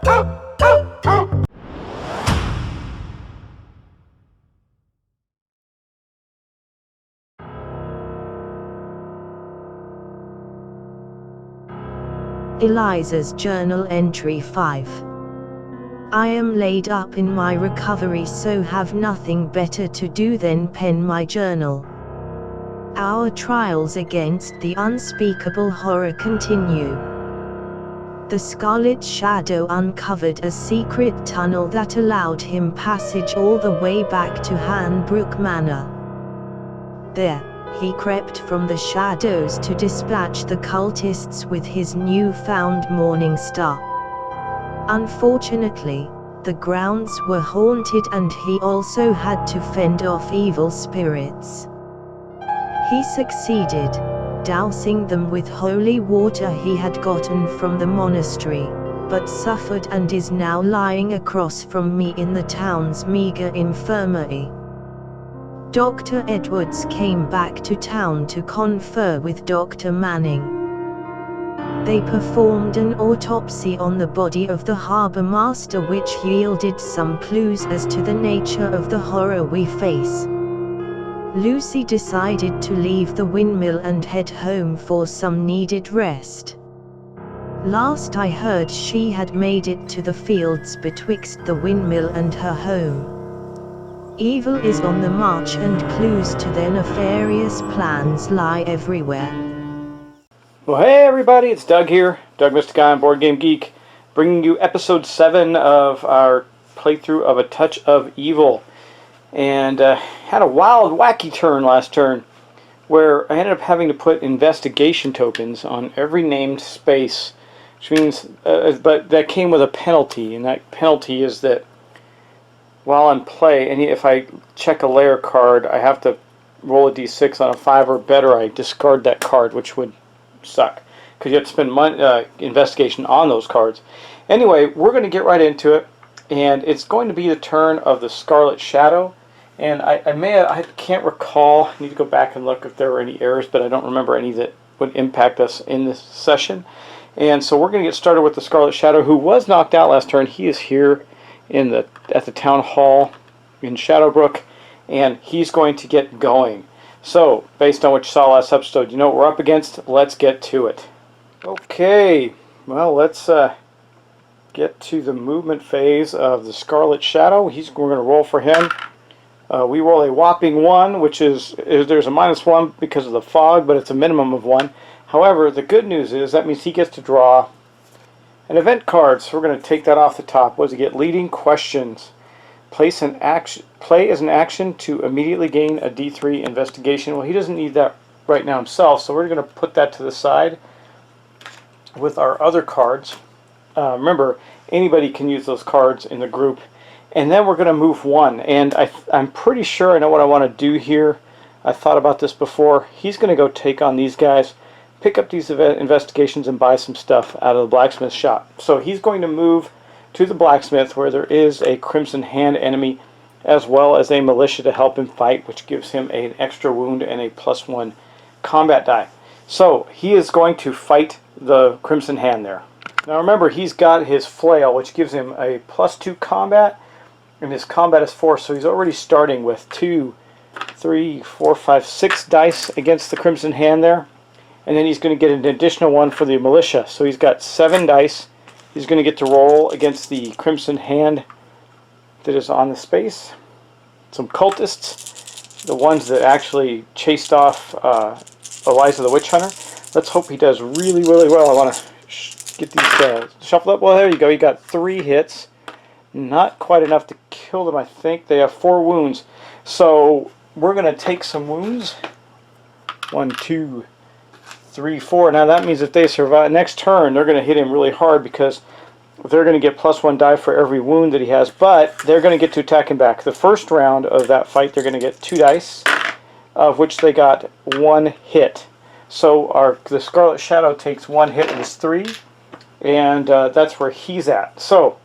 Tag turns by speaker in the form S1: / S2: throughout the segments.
S1: Eliza's Journal Entry 5. I am laid up in my recovery, so have nothing better to do than pen my journal. Our trials against the unspeakable horror continue. The Scarlet Shadow uncovered a secret tunnel that allowed him passage all the way back to Hambrook Manor. There, he crept from the shadows to dispatch the cultists with his newfound morning star. Unfortunately, the grounds were haunted and he also had to fend off evil spirits. He succeeded, dousing them with holy water he had gotten from the monastery, but suffered and is now lying across from me in the town's meager infirmary. Dr. Edwards came back to town to confer with Dr. Manning. They performed an autopsy on the body of the harbour master, which yielded some clues as to the nature of the horror we face. Lucy decided to leave the windmill and head home for some needed rest. Last I heard, she had made it to the fields betwixt the windmill and her home. Evil is on the march and clues to their nefarious plans lie everywhere.
S2: Well, hey everybody, it's Doug here, Doug Mystic Guy on Board Game Geek, bringing you episode 7 of our playthrough of A Touch of Evil. And had a wild, wacky turn last turn, where I ended up having to put investigation tokens on every named space, which means, but that came with a penalty, and that penalty is that while in play, and if I check a layer card, I have to roll a d6 on a 5 or better. I discard that card, which would suck, because you have to spend investigation on those cards. Anyway, we're going to get right into it, and it's going to be the turn of the Scarlet Shadow. And I can't recall, I need to go back and look if there were any errors, but I don't remember any that would impact us in this session. And so we're going to get started with the Scarlet Shadow, who was knocked out last turn. He is here at the town hall in Shadowbrook, and he's going to get going. So, based on what you saw last episode, you know what we're up against. Let's get to it. Okay, well, let's get to the movement phase of the Scarlet Shadow. We're going to roll for him. We roll a whopping 1, which is there's a -1 because of the fog, but it's a minimum of 1. However, the good news is that means he gets to draw an event card. So we're going to take that off the top. What does he get? Leading questions. Play as an action to immediately gain a D3 investigation. Well, he doesn't need that right now himself, so we're going to put that to the side with our other cards. Remember, anybody can use those cards in the group. And then we're going to move 1, and I'm pretty sure I know what I want to do here. I thought about this before. He's going to go take on these guys, pick up these investigations, and buy some stuff out of the blacksmith shop. So he's going to move to the blacksmith, where there is a Crimson Hand enemy, as well as a militia to help him fight, which gives him an extra wound and a +1 combat die. So he is going to fight the Crimson Hand there. Now remember, he's got his flail, which gives him a +2 combat, and his combat is 4, so he's already starting with 2, 3, 4, 5, 6 dice against the Crimson Hand there. And then he's going to get an additional 1 for the militia. So he's got 7 dice. He's going to get to roll against the Crimson Hand that is on the space. Some cultists, the ones that actually chased off Eliza the Witch Hunter. Let's hope he does really, really well. I want to get these shuffled up. Well, there you go. You got 3 hits. Not quite enough to kill them, I think. They have 4 wounds. So we're going to take some wounds. 1, 2, 3, 4. Now that means if they survive next turn, they're going to hit him really hard, because they're going to get +1 die for every wound that he has, but they're going to get to attack him back. The first round of that fight, they're going to get 2 dice, of which they got 1 hit. So the Scarlet Shadow takes 1 hit with his 3, and that's where he's at. So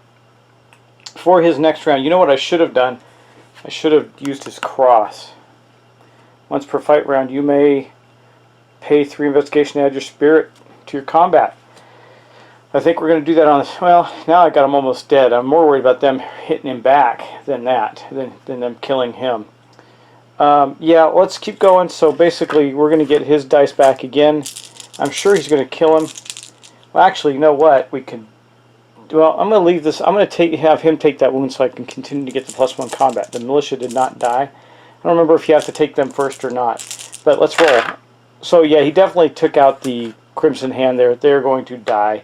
S2: for his next round, you know what I should have done? I should have used his cross. Once per fight round, you may pay 3 investigation to add your spirit to your combat. I think we're going to do that on this. Well, now I got him almost dead. I'm more worried about them hitting him back than them killing him. Yeah, let's keep going. So basically, we're going to get his dice back again. I'm sure he's going to kill him. Well, actually, you know what? We can. Well, I'm going to leave this. I'm going to have him take that wound so I can continue to get the +1 combat. The militia did not die. I don't remember if you have to take them first or not. But let's roll. So yeah, he definitely took out the Crimson Hand there. They're going to die.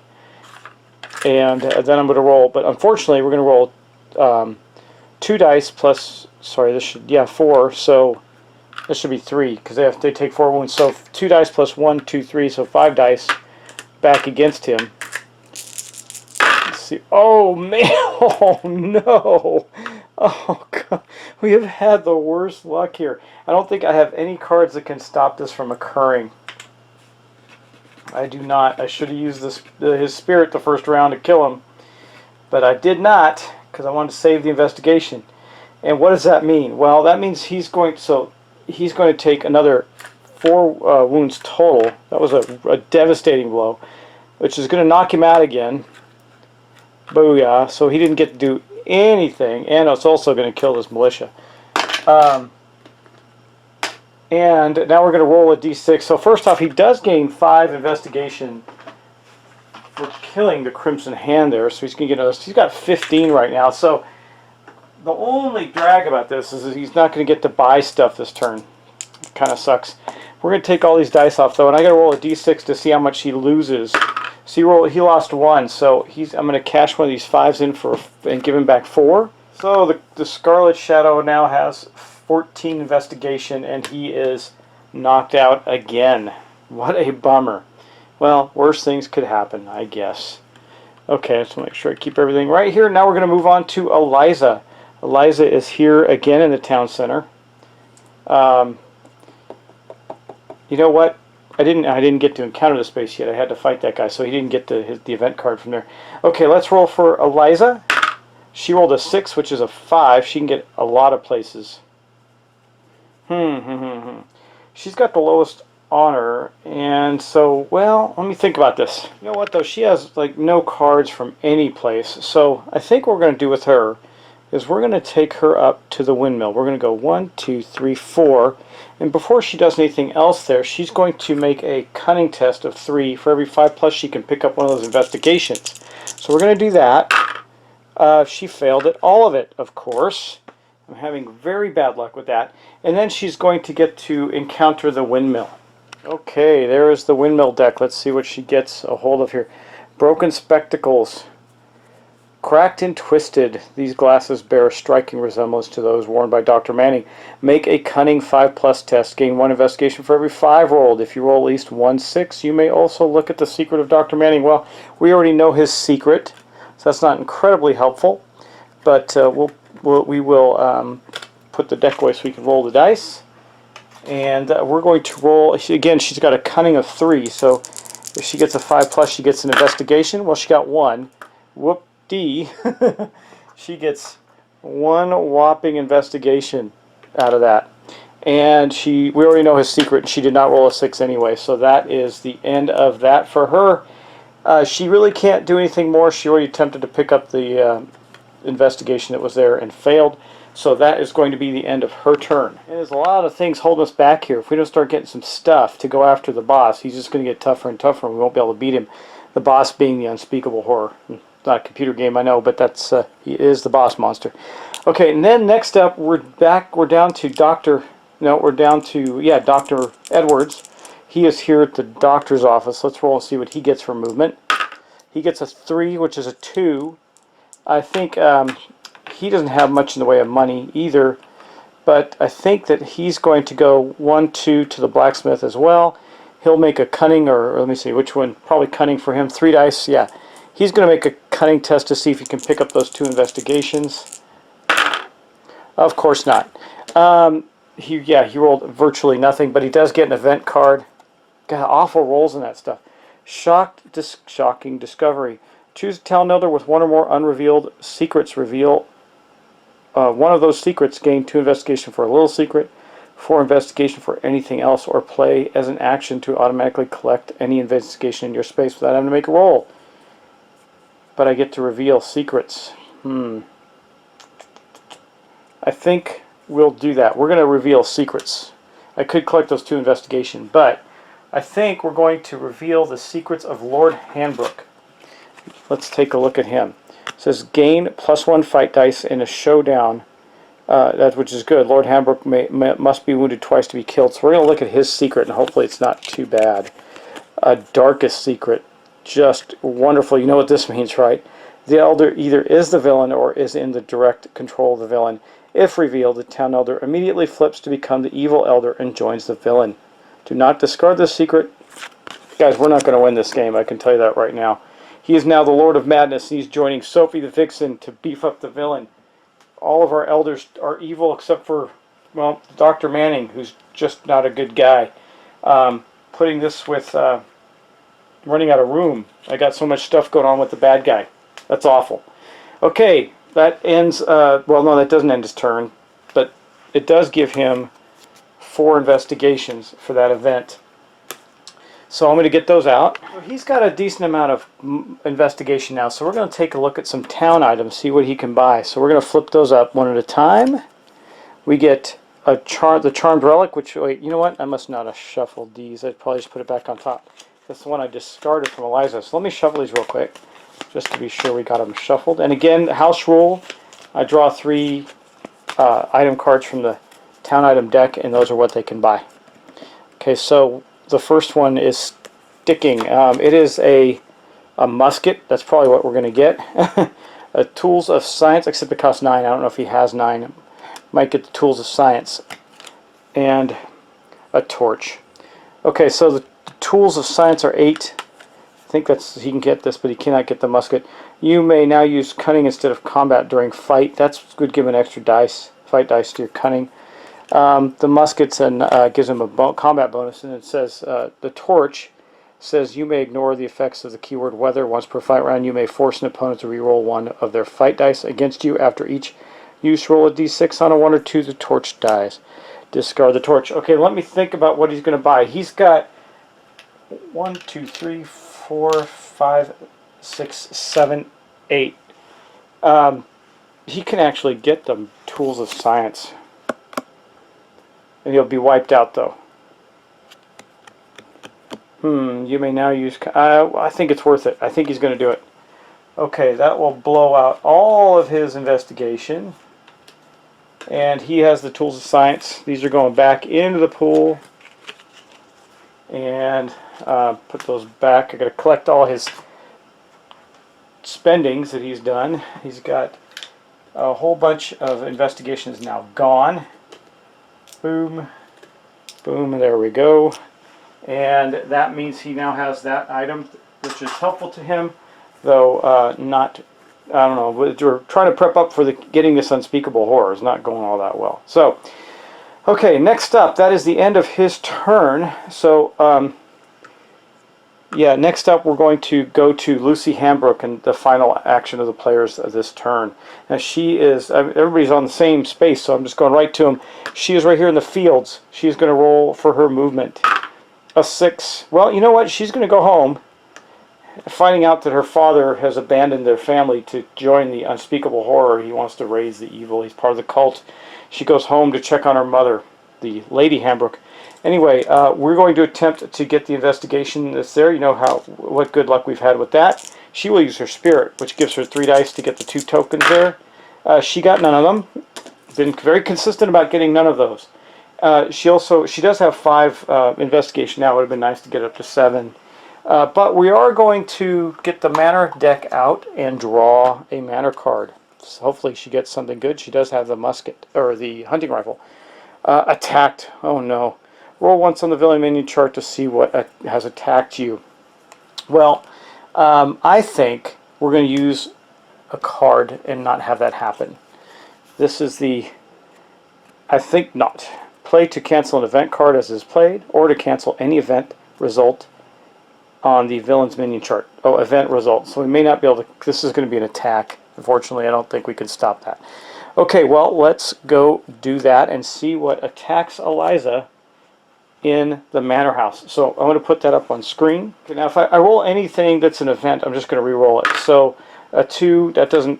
S2: And then I'm going to roll. But unfortunately, we're going to roll 2 dice plus. Sorry, this should 4. So this should be 3 because they take 4 wounds. So 2 dice plus 1, 2, 3. So 5 dice back against him. Let's see. Oh man! Oh no! Oh god! We have had the worst luck here. I don't think I have any cards that can stop this from occurring. I do not. I should have used his spirit the first round to kill him, but I did not because I wanted to save the investigation. And what does that mean? Well, that means he's going to take another 4 wounds total. That was a devastating blow, which is going to knock him out again. Booyah! So he didn't get to do anything, and it's also going to kill this militia. And now we're going to roll a d6. So first off, he does gain 5 investigation for killing the Crimson Hand there. So he's going to get another. He's got 15 right now. So the only drag about this is that he's not going to get to buy stuff this turn. It kind of sucks. We're going to take all these dice off though, and I got to roll a d6 to see how much he loses. So he lost 1. So I'm going to cash one of these 5s in and give him back 4. So the Scarlet Shadow now has 14 investigation, and he is knocked out again. What a bummer. Well, worse things could happen, I guess. Okay, let's make sure I keep everything right here. Now we're going to move on to Eliza. Eliza is here again in the town center. You know what? I didn't get to encounter the space yet. I had to fight that guy, so he didn't get the event card from there. Okay, let's roll for Eliza. She rolled a 6, which is a 5. She can get a lot of places. She's got the lowest honor, and so, well, let me think about this. You know what, though? She has, like, no cards from any place. So I think what we're going to do with her is we're going to take her up to the windmill. We're going to go 1, 2, 3, 4. And before she does anything else there, she's going to make a cunning test of 3. For every 5 plus, she can pick up one of those investigations. So we're going to do that. She failed at all of it, of course. I'm having very bad luck with that. And then she's going to get to encounter the windmill. Okay, there is the windmill deck. Let's see what she gets a hold of here. Broken spectacles. Cracked and twisted. These glasses bear a striking resemblance to those worn by Dr. Manning. Make a cunning 5+ test. Gain 1 investigation for every 5 rolled. If you roll at least 1 6, you may also look at the secret of Dr. Manning. Well, we already know his secret, so that's not incredibly helpful. But we will put the deck away so we can roll the dice. And we're going to roll. Again, she's got a cunning of 3. So if she gets a 5+, she gets an investigation. Well, she got 1. Whoop-dee. She gets 1 whopping investigation out of that. And we already know his secret, and she did not roll a 6 anyway. So that is the end of that for her. She really can't do anything more. She already attempted to pick up the investigation that was there and failed. So that is going to be the end of her turn. And there's a lot of things holding us back here. If we don't start getting some stuff to go after the boss, he's just going to get tougher and tougher, and we won't be able to beat him. The boss being the unspeakable horror. It's not a computer game, I know, but he is the boss monster. Okay, and then next up, we're down to Dr. Edwards. He is here at the doctor's office. Let's roll and see what he gets for movement. He gets a 3, which is a 2. I think he doesn't have much in the way of money either, but I think that he's going to go 1, 2 to the blacksmith as well. He'll make a cunning, or let me see, which one? Probably cunning for him. 3 dice, yeah. He's going to make a cunning test to see if he can pick up those 2 investigations. Of course not. He rolled virtually nothing, but he does get an event card. Got awful rolls in that stuff. Shocking discovery. Choose a town elder with 1 or more unrevealed secrets. Reveal one of those secrets. Gain 2 investigation for a little secret, 4 investigation for anything else, or play as an action to automatically collect any investigation in your space without having to make a roll. but I get to reveal secrets. I think we'll do that. We're going to reveal secrets. I could collect those 2 investigation, but I think we're going to reveal the secrets of Lord Hambrook. Let's take a look at him. It says gain +1 fight dice in a showdown, which is good. Lord Hambrook must be wounded twice to be killed. So we're going to look at his secret, and hopefully it's not too bad. Darkest secret. Just wonderful. You know what this means, right? The elder either is the villain or is in the direct control of the villain. If revealed, the town elder immediately flips to become the evil elder and joins the villain. Do not discard this secret. Guys, we're not going to win this game, I can tell you that right now. He is now the Lord of Madness, and he's joining Sophie the Vixen to beef up the villain. All of our elders are evil except for, well, Dr. Manning, who's just not a good guy. Putting this with running out of room. I got so much stuff going on with the bad guy. That's awful. Okay, that ends, well, no, that doesn't end his turn, but it does give him 4 investigations for that event. So I'm going to get those out. He's got a decent amount of investigation now, so we're going to take a look at some town items, see what he can buy. So we're going to flip those up one at a time. We get the Charmed Relic, which, wait, you know what? I must not have shuffled these. I'd probably just put it back on top. That's the one I discarded from Eliza. So let me shuffle these real quick, just to be sure we got them shuffled. And again, house rule, I draw 3 item cards from the town item deck, and those are what they can buy. Okay, so the first one is sticking. It is a musket. That's probably what we're going to get. Tools of Science, except it costs 9. I don't know if he has 9. Might get the Tools of Science. And a torch. Okay, so the Tools of Science are 8. I think that's he can get this, but he cannot get the musket. You may now use cunning instead of combat during fight. That's good, give him an extra dice, fight dice to your cunning. The muskets and gives him a combat bonus, and it says the torch says you may ignore the effects of the keyword weather. Once per fight round, you may force an opponent to reroll 1 of their fight dice against you. After each use, roll a d6 on a 1 or 2. The torch dies. Discard the torch. Okay, let me think about what he's going to buy. He's got 1, 2, 3, 4, 5, 6, 7, 8. He can actually get them Tools of Science. And he'll be wiped out, though. You may now use... I think it's worth it. I think he's going to do it. Okay, that will blow out all of his investigation. And he has the Tools of Science. These are going back into the pool. And put those back. I got to collect all his spendings that he's done. He's got a whole bunch of investigations now gone. Boom, boom, there we go. And that means he now has that item, which is helpful to him, though not, I don't know, we're trying to prep up for getting this unspeakable horror. It's not going all that well. So, okay, next up, that is the end of his turn. So, yeah, next up we're going to go to Lucy Hambrook and the final action of the players of this turn. Now she is, everybody's on the same space, so I'm just going right to him. She is right here in the fields. She's going to roll for her movement. A 6. Well, you know what? She's going to go home, finding out that her father has abandoned their family to join the unspeakable horror. He wants to raise the evil. He's part of the cult. She goes home to check on her mother, the Lady Hambrook. Anyway, we're going to attempt to get the investigation that's there. You know what good luck we've had with that. She will use her spirit, which gives her 3 dice to get the 2 tokens there. She got none of them. Been very consistent about getting none of those. She does have 5 investigation now. It would have been nice to get up to 7. But we are going to get the manor deck out and draw a manor card. So hopefully she gets something good. She does have the musket, or the hunting rifle. Attacked. Oh no. Roll once on the villain menu chart to see what has attacked you. Well, I think we're going to use a card and not have that happen. This is the... I think not. Play to cancel an event card as is played, or to cancel any event result on the villain's menu chart. Oh, event result. So we may not be able to... This is going to be an attack. Unfortunately, I don't think we can stop that. Okay, well, let's go do that and see what attacks Eliza in the manor house. So I'm going to put that up on screen. Okay, now if I roll anything that's an event, I'm just going to re-roll it. So A 2, that's an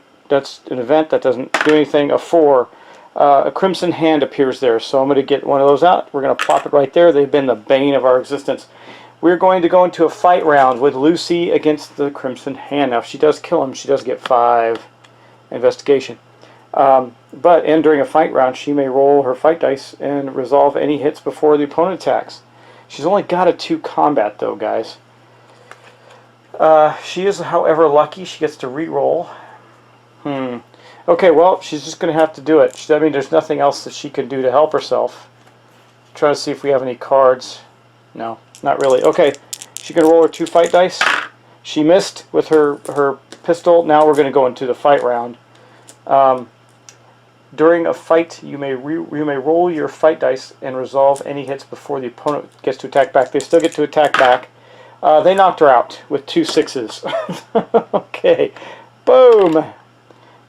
S2: event, that doesn't do anything. A 4, a Crimson Hand appears there, so I'm going to get one of those out. We're going to plop it right there. They've been the bane of our existence. We're going to go into a fight round with Lucy against the Crimson Hand. Now, if she does kill him, she does get 5 investigation. And during a fight round, she may roll her fight dice and resolve any hits before the opponent attacks. She's only got a 2 combat, though, guys. She is, however, lucky. She gets to re-roll. Okay, well, she's just going to have to do it. I mean, there's nothing else that she can do to help herself. Try to see if we have any cards. No, not really. Okay, she can roll her 2 fight dice. She missed with her pistol. Now we're going to go into the fight round. During a fight, you may roll your fight dice and resolve any hits before the opponent gets to attack back. They still get to attack back. They knocked her out with 2 6s. Okay, boom.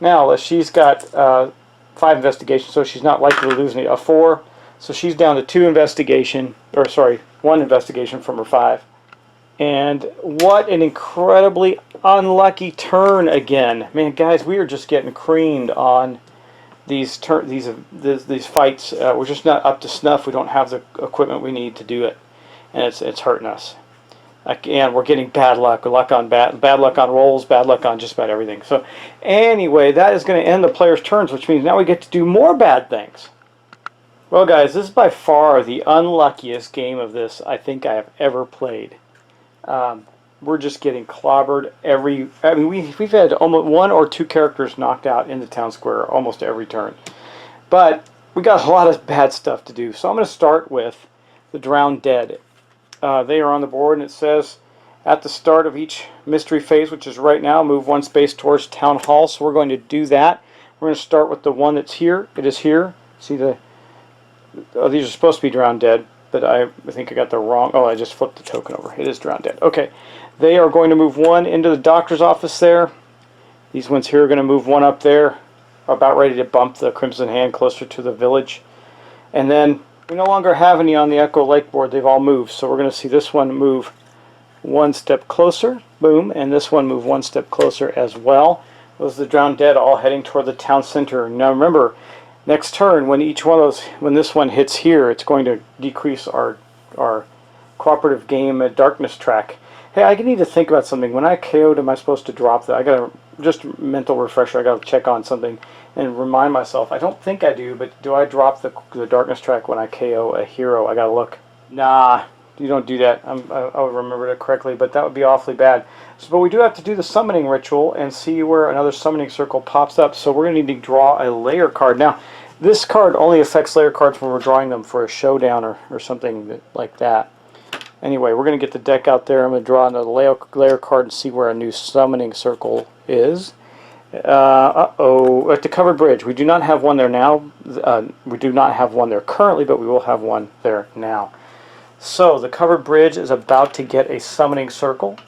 S2: Now she's got 5 investigation, so she's not likely to lose any. A 4, so she's down to 2 investigation, or sorry, 1 investigation from her 5. And what an incredibly unlucky turn again, man, guys. We are just getting creamed on these fights. We're just not up to snuff. We don't have the equipment we need to do it, and it's hurting us. And we're getting bad luck. Bad luck on rolls, bad luck on just about everything. So anyway, that is going to end the player's turns, which means now we get to do more bad things. Well, guys, this is by far the unluckiest game of this I think I have ever played. We're just getting clobbered we've had almost 1 or 2 characters knocked out in the town square almost every turn. But we got a lot of bad stuff to do. So I'm going to start with the Drowned Dead. They are on the board, and it says at the start of each mystery phase, which is right now, move 1 space towards Town Hall. So we're going to do that. We're going to start with the one that's here. It is here. See these are supposed to be Drowned Dead, but I think I got the wrong. Oh, I just flipped the token over. It is Drowned Dead. Okay, they are going to move 1 into the doctor's office there. These ones here are going to move 1 up there, about ready to bump the Crimson Hand closer to the village, and then. We no longer have any on the Echo Lake board. They've all moved. So we're going to see this one move 1 step closer. Boom. And this one move 1 step closer as well. Those are the Drowned Dead all heading toward the town center. Now remember, next turn, when this one hits here, it's going to decrease our cooperative game darkness track. Hey, I need to think about something. When I KO'd, am I supposed to drop that? I got just a mental refresher. I got to check on something and remind myself. I don't think I do, but do I drop the darkness track when I KO a hero? I got to look. Nah, you don't do that. I would remember it correctly, but that would be awfully bad. But we do have to do the summoning ritual and see where another summoning circle pops up. So we're going to need to draw a layer card. Now, this card only affects layer cards when we're drawing them for a showdown or something like that. Anyway, we're going to get the deck out there. I'm going to draw another layer card and see where a new summoning circle is. At the covered bridge. We do not have one there now. We do not have one there currently, but we will have one there now. So the covered bridge is about to get a summoning circle.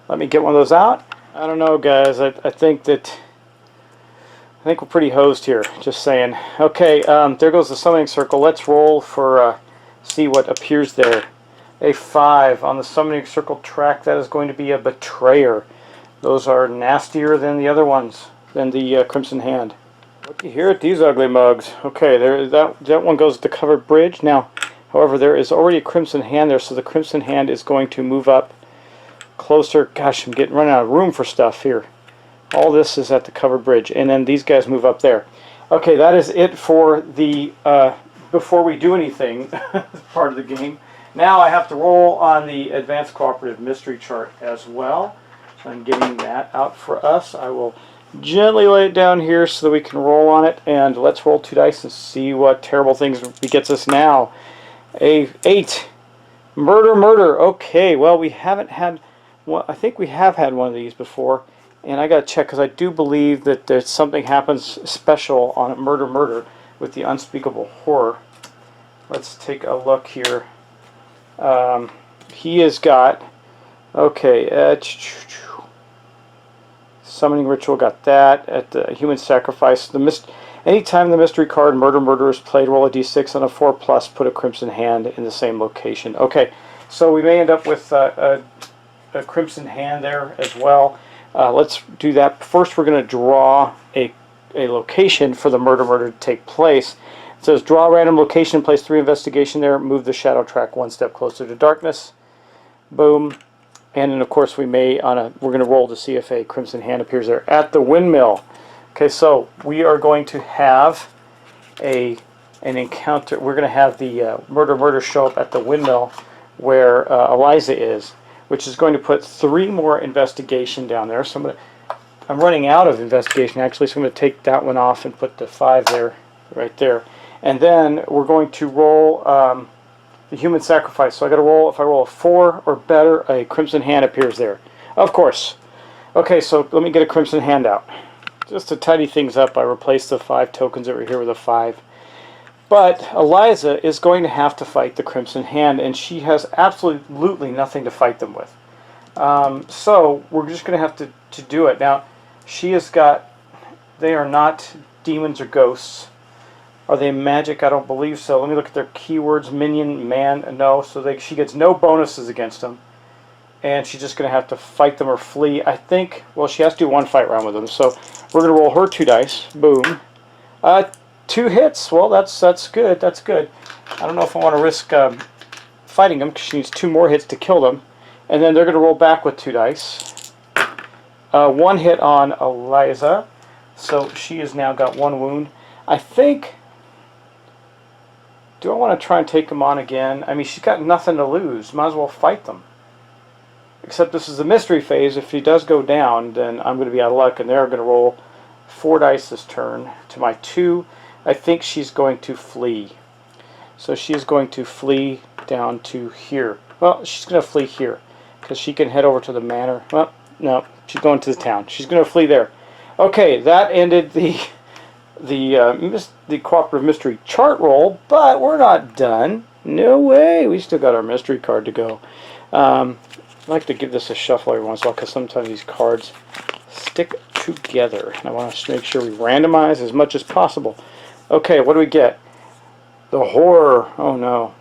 S2: Let me get one of those out. I don't know, guys. I think we're pretty hosed here. Just saying. Okay, there goes the summoning circle. Let's roll for see what appears there. A 5 on the summoning circle track. That is going to be a betrayer. Those are nastier than the other ones, than the Crimson Hand. Looky here at these ugly mugs. Okay, that one goes to the covered bridge. Now, however, there is already a Crimson Hand there, so the Crimson Hand is going to move up closer. Gosh, I'm running out of room for stuff here. All this is at the covered bridge, and then these guys move up there. Okay, that is it for the before we do anything part of the game. Now I have to roll on the Advanced Cooperative Mystery Chart as well. So I'm getting that out for us. I will gently lay it down here so that we can roll on it. And let's roll 2 dice and see what terrible things it gets us now. A 8. Murder. Okay, well, we haven't had... Well, I think we have had one of these before. And I got to check because I do believe that there's something happens special on Murder with the Unspeakable Horror. Let's take a look here. He has got... Okay, Summoning Ritual, got that. At the Human Sacrifice, anytime the mystery card Murder is played, roll a d6 on a 4+, put a Crimson Hand in the same location. Okay, so we may end up with a Crimson Hand there as well. Let's do that. First, we're going to draw a location for the murder to take place. It says draw a random location, place 3 investigation there, move the shadow track 1 step closer to darkness. Boom. And then of course we're going to roll to see if a crimson hand appears there at the windmill. Okay, so we are going to have an encounter. We're going to have the murder show up at the windmill where Eliza is, which is going to put 3 more investigation down there. So I'm running out of investigation actually, so I'm going to take that one off and put the 5 there, right there. And then we're going to roll the human sacrifice. So I got to roll, if I roll a 4 or better, a crimson hand appears there. Of course. Okay, so let me get a crimson hand out. Just to tidy things up, I replaced the 5 tokens over here with a 5. But Eliza is going to have to fight the crimson hand, and she has absolutely nothing to fight them with. So we're just going to have to do it. Now, she has got, they are not demons or ghosts. Are they magic? I don't believe so. Let me look at their keywords. Minion, man, no. So she gets no bonuses against them. And she's just going to have to fight them or flee. I think, well, she has to do 1 fight round with them. So we're going to roll her 2 dice. Boom. 2 hits. Well, that's good. That's good. I don't know if I want to risk fighting them because she needs 2 more hits to kill them. And then they're going to roll back with 2 dice. 1 hit on Eliza. So she has now got 1 wound. I think... Do I want to try and take them on again? I mean, she's got nothing to lose. Might as well fight them. Except this is the mystery phase. If he does go down, then I'm going to be out of luck, and they're going to roll 4 dice this turn to my 2. I think she's going to flee. So she's going to flee down to here. Well, she's going to flee here because she can head over to the manor. Well, no, she's going to the town. She's going to flee there. Okay, that ended the cooperative mystery chart roll, but we're not done. No way. We still got our mystery card to go. I like to give this a shuffle every once in a while because sometimes these cards stick together. And I want to make sure we randomize as much as possible. Okay, what do we get? The horror. Oh no.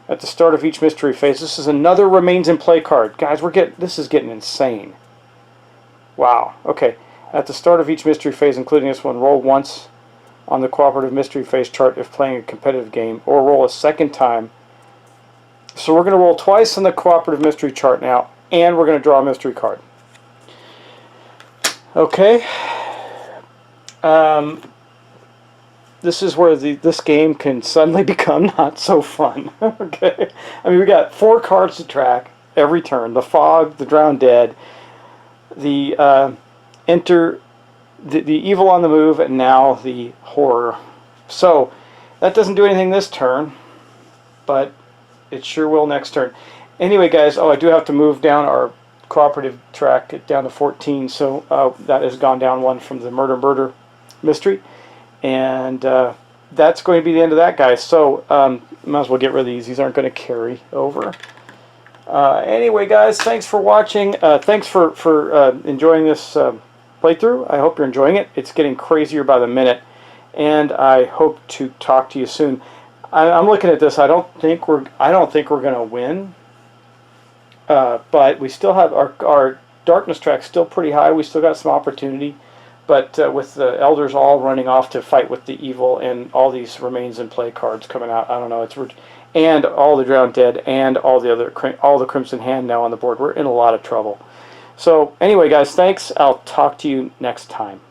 S2: At the start of each mystery phase, this is another remains in play card. Guys, this is getting insane. Wow. Okay. At the start of each mystery phase, including this one, roll once on the cooperative mystery phase chart if playing a competitive game, or roll a 2nd time. So we're going to roll twice on the cooperative mystery chart now, and we're going to draw a mystery card. Okay. This is where this game can suddenly become not so fun. Okay. I mean, we got 4 cards to track every turn. The Fog, the Drowned Dead, the the evil on the move, and now the horror. So that doesn't do anything this turn, but it sure will next turn. Anyway, guys, I do have to move down our cooperative track down to 14, so that has gone down 1 from the murder mystery, and that's going to be the end of that, guys. So might as well get rid of these. These aren't going to carry over. Anyway, guys, thanks for watching. Thanks for enjoying this playthrough. I hope you're enjoying it. It's getting crazier by the minute, and I hope to talk to you soon. I'm looking at this. I don't think we're going to win, but we still have our darkness track still pretty high. We still got some opportunity, but with the elders all running off to fight with the evil and all these remains in play cards coming out, I don't know. And all the Drowned Dead and all the Crimson Hand now on the board. We're in a lot of trouble. So anyway, guys, thanks. I'll talk to you next time.